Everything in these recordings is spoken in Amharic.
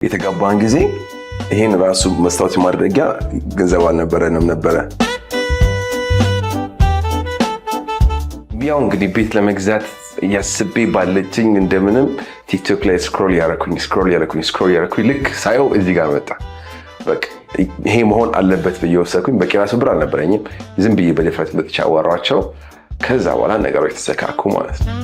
የተጋባን ጊዜ ይሄን ራሱ መስታወት ማድረጊያ ገንዘብ አልነበረንም ነበረ። ያው እንግዲህ ቤት ለመግዛት ያስቤ ባለችኝ እንደምንም ቲክቶክ ላይ ስክሮል ያረኩኝ ልክ ሳየው እዚህ ጋር መጣ። በቃ ይሄ መሆን አለበት ብዬ ወሰንኩኝ። በቂ ራሱ ብር አልነበረኝም። ዝም ብዬ በድፍረት መጥቻ አዋራቸው። ከዛ በኋላ ነገሮች ተሰካኩ ማለት ነው።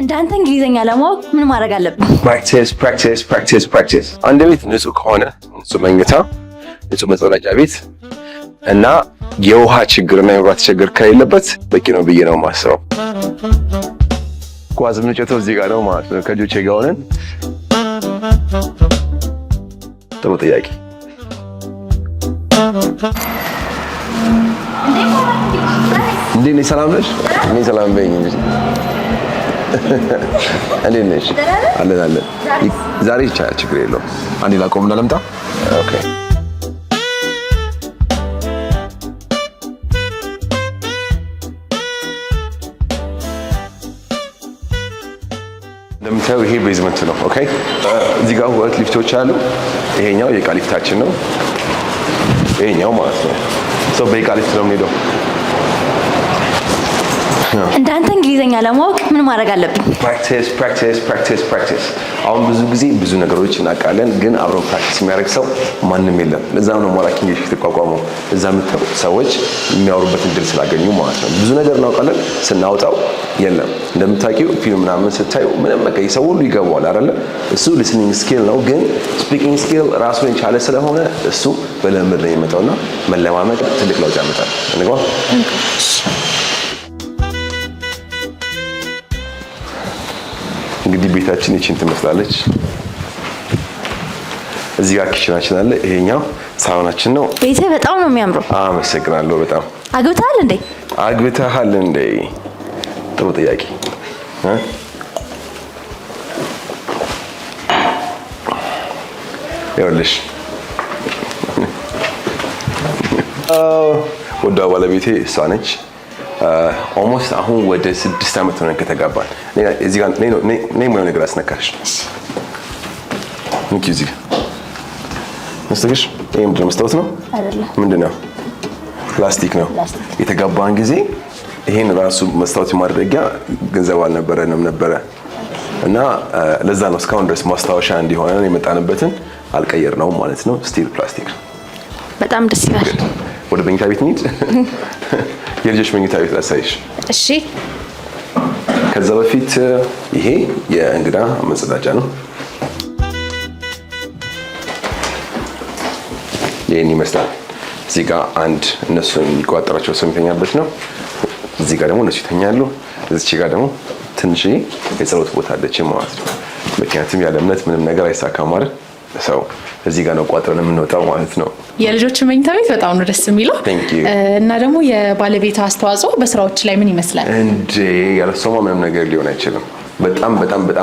እንዳንተ እንግሊዘኛ ለማወቅ ምን ማድረግ አለብን? ፕራክቲስ። አንድ ቤት ንጹህ ከሆነ ንጹህ መኝታ፣ ንጹህ መጸዳጃ ቤት እና የውሃ ችግርና የመብራት ችግር ከሌለበት በቂ ነው ብዬ ነው የማስበው። ኳስ የምንጨተው እዚህ ጋር ነው ማለት ነው። ከጆቼ ጋር ሆነን ጥሩ ጥያቄ። እንዴት ነሽ? ሰላም ነሽ? እኔ ሰላም በይኝ እንጂ እንዴት ነሽ? አለን። ዛሬ ይቻላል፣ ችግር የለውም። አንዴ ላቆምና ልምጣ። ኦኬ። እንደምታየው ይሄ ቤዝመንት ነው። ኦኬ። እዚህ ጋር ሁለት ሊፍቶች አሉ። ይሄኛው የዕቃ ሊፍታችን ነው፣ ይሄኛው ማለት ነው። ሰው በዕቃ ሊፍት ነው የምንሄደው። እንዳንተ እንግሊዘኛ ለማወቅ ምን ማድረግ አለብን? ፕራክቲስ። አሁን ብዙ ጊዜ ብዙ ነገሮች እናውቃለን፣ ግን አብሮ ፕራክቲስ የሚያደርግ ሰው ማንም የለም። ለዛም ነው ሞራኪ እንግሊሽ የተቋቋመው። እዛ የምታዩ ሰዎች የሚያወሩበት እድል ስላገኙ ማለት ነው። ብዙ ነገር እናውቃለን፣ ስናወጣው የለም። እንደምታውቂው ፊልም ምናምን ስታዩ ምንም በቃ ሰው ሁሉ ይገባዋል አይደለ? እሱ ሊስኒንግ ስኪል ነው፣ ግን ስፒኪንግ ስኪል ራሱን የቻለ ስለሆነ እሱ በልምድ ነው የሚመጣውና መለማመድ ትልቅ ለውጥ ያመጣል። እንግባ። እንግዲህ ቤታችን ይቺን ትመስላለች። እዚህ ጋር ኪችናችን አለ። ይሄኛው ሳሎናችን ነው። ቤትህ በጣም ነው የሚያምረው። አመሰግናለሁ በጣም። አግብተሃል እንዴ? ጥሩ ጥያቄ። ይኸውልሽ ወደ ባለቤቴ እሷ ነች። ኦልሞስት አሁን ወደ 6 ዓመት ሆነን ከተጋባን። እዚህ ጋር ነይ የሆነ ነገር አስነካሽ። ንኪ እዚህ መስተግሽ። ይሄ ምንድን ነው? መስታወት ነው አይደለም? ምንድን ነው? ፕላስቲክ ነው። የተጋባን ጊዜ ይሄን ራሱ መስታወት ማድረጊያ ገንዘብ አልነበረንም ነበረ እና ለዛ ነው እስካሁን ድረስ ማስታወሻ እንዲሆነን የመጣንበትን አልቀየርነውም ማለት ነው። ስቲል ፕላስቲክ ነው። በጣም ደስ ይላል። ወደ መኝታ ቤት እንሂድ። የልጆች መኝታ ቤት ላሳይሽ። እሺ። ከዛ በፊት ይሄ የእንግዳ መጸዳጃ ነው። ይሄን ይመስላል። እዚህ ጋር አንድ እነሱ የሚቆጣጠራቸው ሰው የሚተኛበት ነው። እዚህ ጋር ደግሞ እነሱ ይተኛሉ። እዚህ ጋር ደግሞ ትንሽ የጸሎት ቦታ አለች ማለት ነው። ምክንያቱም ያለ እምነት ምንም ነገር አይሳካም ማለት ሰው እዚህ ጋር ነው ቋጥረን የምንወጣው ማለት ነው። የልጆች መኝታ ቤት በጣም ነው ደስ የሚለው። እና ደግሞ የባለቤቷ አስተዋጽኦ በስራዎች ላይ ምን ይመስላል? እንዴ ያለሷማ ምንም ነገር ሊሆን አይችልም። በጣም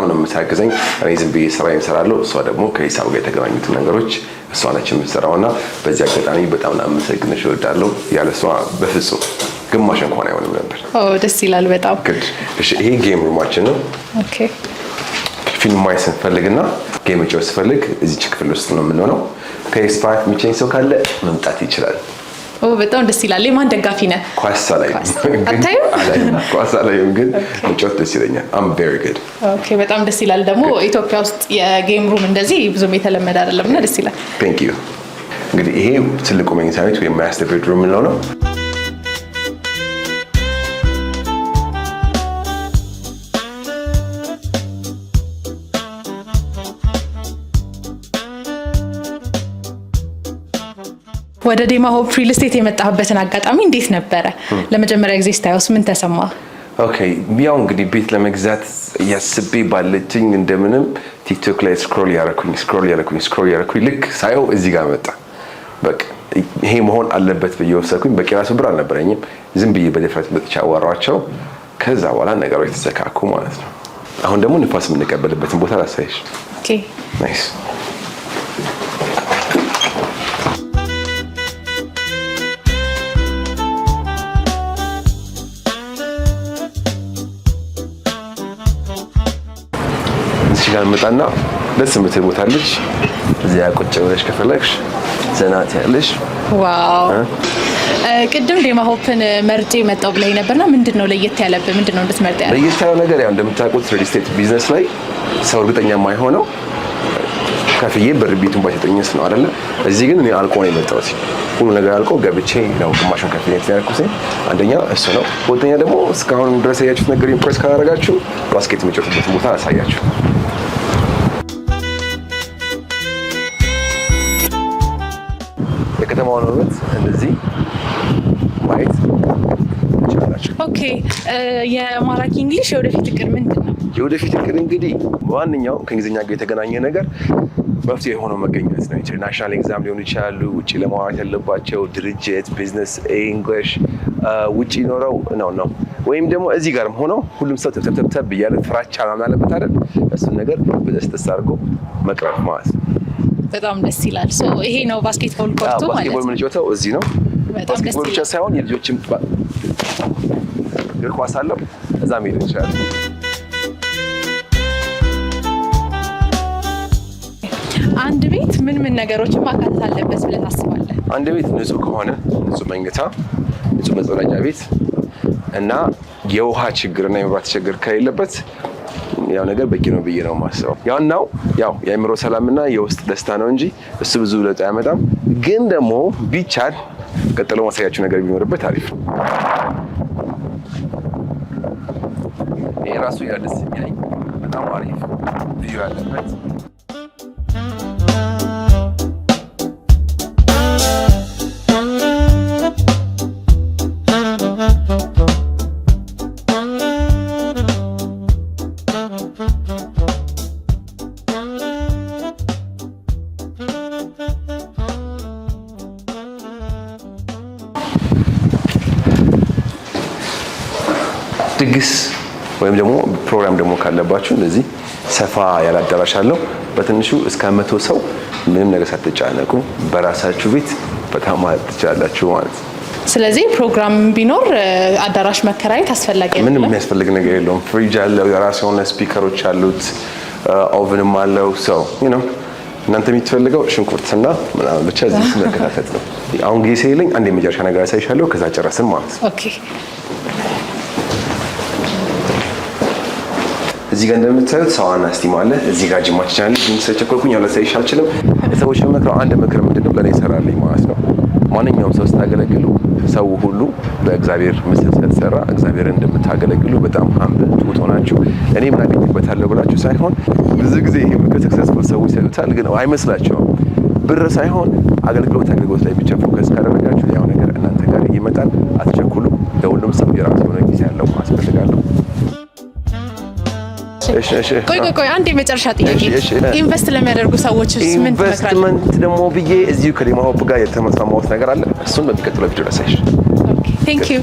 ነው የምታግዘኝ። እኔ ዝም ብዬ ስራዬን እሰራለሁ፣ እሷ ደግሞ ከሂሳብ ጋር የተገናኙትን ነገሮች እሷ ነች የምትሰራውና በዚህ አጋጣሚ በጣም ላመሰግንሽ እወዳለሁ። ያለሷ በፍጹም ግማሽ እንኳን አይሆንም ነበር። ደስ ይላል በጣም። እሺ ይሄ ጌም ሩማችን ነው። ኦኬ። ፊልም ማየት ስንፈልግና ጌም መጫወት ስፈልግ እዚች ክፍል ውስጥ ነው የምንሆነው። ከኤክስፓርት የሚቸኝ ሰው ካለ መምጣት ይችላል። በጣም ደስ ይላል። የማን ደጋፊ ነህ? ኳስ ላይ ግን መጫወት ደስ ይለኛል። I'm very good። ኦኬ በጣም ደስ ይላል። ደግሞ ኢትዮጵያ ውስጥ የጌም ሩም እንደዚህ ብዙም የተለመደ አይደለምና ደስ ይላል። Thank you። እንግዲህ ይሄ ትልቁ መኝታ ቤት ወይም ማስተር ቤድሩም ነው። ወደ ዴማ ሆፕ ሪል ስቴት የመጣህበትን አጋጣሚ እንዴት ነበረ? ለመጀመሪያ ጊዜ ስታዩስ ምን ተሰማ? ኦኬ ያው እንግዲህ ቤት ለመግዛት ያስቤ ባለችኝ እንደምንም ቲክቶክ ላይ ስክሮል ያረኩኝ ልክ ሳየው እዚህ ጋር መጣ። በቃ ይሄ መሆን አለበት ብዬ ወሰንኩኝ። በቂ ራሱ ብር አልነበረኝም። ዝም ብዬ በድፍረት መጥቻ አዋራቸው። ከዛ በኋላ ነገሮች ተሰካኩ ማለት ነው። አሁን ደግሞ ንፋስ የምንቀበልበትን ቦታ ላሳይሽ። ኦኬ ናይስ። ጋር መጣና ደስ የምትል ቦታ አለች። እዚያ ቁጭ ብለሽ ከፈለግሽ ዘናት ያለሽ። ዋው ቅድም ዴማ ሆፕን መርጬ መጣው ብለኝ ነበርና ምንድነው ለየት ያለበት? ምንድነው እንድትመርጥ ያለው? ለየት ያለው ነገር ያው እንደምታውቁት ሪል ስቴት ቢዝነስ ላይ ሰው እርግጠኛ የማይሆነው ከፍዬ ብር ቤቱን ባይሰጠኝስ ነው አይደለ? እዚህ ግን እኔ አልቆ ነው የመጣሁት። ሁሉ ነገር አልቆ ገብቼ ነው ግማሹን ከፍዬ ያልኩት። አንደኛ እሱ ነው። ሁለተኛ ደግሞ እስካሁን ድረስ ያያችሁት ነገር ኢምፕሬስ ካላደረጋችሁ ባስኬት የምትጫወቱበትን ቦታ አሳያችሁ። የከተማውን ውበት እንደዚህ ማየት ይቻላችሁ። ኦኬ የማራኪ እንግሊሽ የወደፊት እቅድ ምንድን ነው? የወደፊት እቅድ እንግዲህ ዋነኛው ከእንግሊዝኛ ጋር የተገናኘ ነገር መፍትሄ የሆነው መገኘት ነው። ኢንተርናሽናል ኤግዛም ሊሆኑ ይችላሉ፣ ውጭ ለማውራት ያለባቸው ድርጅት ቢዝነስ ኢንግሊሽ ውጭ ኖረው ነው ወይም ደግሞ እዚህ ጋርም ሆነው ሁሉም ሰው ተብተብተብ እያለ ፍራቻ ምናምን አለበት አይደል? እሱን ነገር በደስታ አድርጎ መቅረብ ማለት ነው። በጣም ደስ ይላል። ይሄ ነው ባስኬትቦል ኮርቱ ማለት ነው። ባስኬትቦል የምንጫወተው እዚህ ነው። ባስኬትቦል ብቻ ሳይሆን የልጆችም እግር ኳስ አለው፣ እዛ መሄድ ይችላል። አንድ ቤት ምን ነገሮችን ማካተት አለበት ብለህ ታስባለህ? አንድ ቤት ንጹህ ከሆነ ንጹህ መኝታ፣ ንጹህ መጸዳጃ ቤት እና የውሃ ችግርና የመብራት ችግር ከሌለበት ያው ነገር በቂ ነው ብዬ ነው የማስበው። ያው የአእምሮ ሰላምና የውስጥ ደስታ ነው እንጂ እሱ ብዙ ለውጥ አያመጣም። ግን ደግሞ ቢቻል ቀጥሎ ማሳያችሁ ነገር ቢኖርበት አሪፍ ነው። ይሄ ራሱ ያደስ የሚያይ በጣም አሪፍ ቪዩ ያለበት ድግስ ወይም ደግሞ ፕሮግራም ደግሞ ካለባችሁ እንደዚህ ሰፋ ያለ አዳራሽ አለው። በትንሹ እስከ 100 ሰው ምንም ነገር ሳትጨናነቁ በራሳችሁ ቤት በጣም ማለት ትችላላችሁ ማለት ነው። ስለዚህ ፕሮግራም ቢኖር አዳራሽ መከራየት አስፈላጊ አይደለም። ምንም የሚያስፈልግ ነገር የለውም። ፍሪጅ አለው፣ የራሱ የሆነ ስፒከሮች አሉት፣ ኦቨንም አለው። ሰው እናንተ የምትፈልገው ሽንኩርትና ምናምን ብቻ እዚህ መከታተል ነው። አሁን ጊዜ ሲለኝ አንድ የመጨረሻ ነገር አሳይሻለሁ፣ ከዛ ጨረስን ማለት ነው። ኦኬ እዚህ ጋር እንደምታዩት ሳዋና ስቲም አለ። እዚህ ጋር ጅማች ቻናል ግን ስለቸኮልኩኝ ያው ለሳይሽ አልችልም። ሰዎች መክረው አንድ ምክር ምንድነው ለኔ ይሰራልኝ ማለት ነው። ማንኛውም ሰው ስታገለግሉ ሰው ሁሉ በእግዚአብሔር ምስል ስለተሰራ እግዚአብሔርን እንደምታገለግሉ በጣም ሀምብል ትሁት ሆናችሁ እኔ ምን አገኝበታለሁ ብላችሁ ሳይሆን ብዙ ጊዜ ይሄ ምክር ሰክሰስፉል ሰዎች ይሰጡታል፣ ግን አይመስላቸውም። ብር ሳይሆን አገልግሎት ላይ ብቻ ፎከስ ካደረጋችሁ ያው ነገር እናንተ ጋር ይመጣል። አትቸኩሉ። ለሁሉም ሰው የራሱ የሆነ ጊዜ ያለው ማስፈልጋለሁ። ቆይ አንድ የመጨረሻ ጥያቄ፣ ኢንቨስት ለሚያደርጉ ሰዎች ምን ትመክራለህ? ኢንቨስትመንት ደግሞ ብዬ እዚሁ ከዴማ ሆፕ ጋር የተመስማማሁት ነገር አለ። እሱን በሚቀጥለው ቪዲዮ ላሳይሽ። ቴንክ ዩ